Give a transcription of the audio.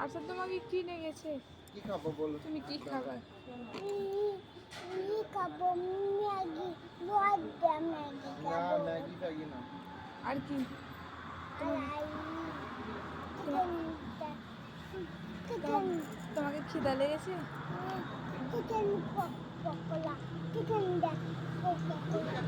আচ্ছা তোমাকে কি লেগেছে? কি খাবো বলো? তুমি কি খাবে? খাবো ম্যাগি, লজ্জা ম্যাগি না খাবো। ম্যাগি খাই না। আর কি? তোমাকে খিদা লেগেছে? Chicken pakora, chicken pakora.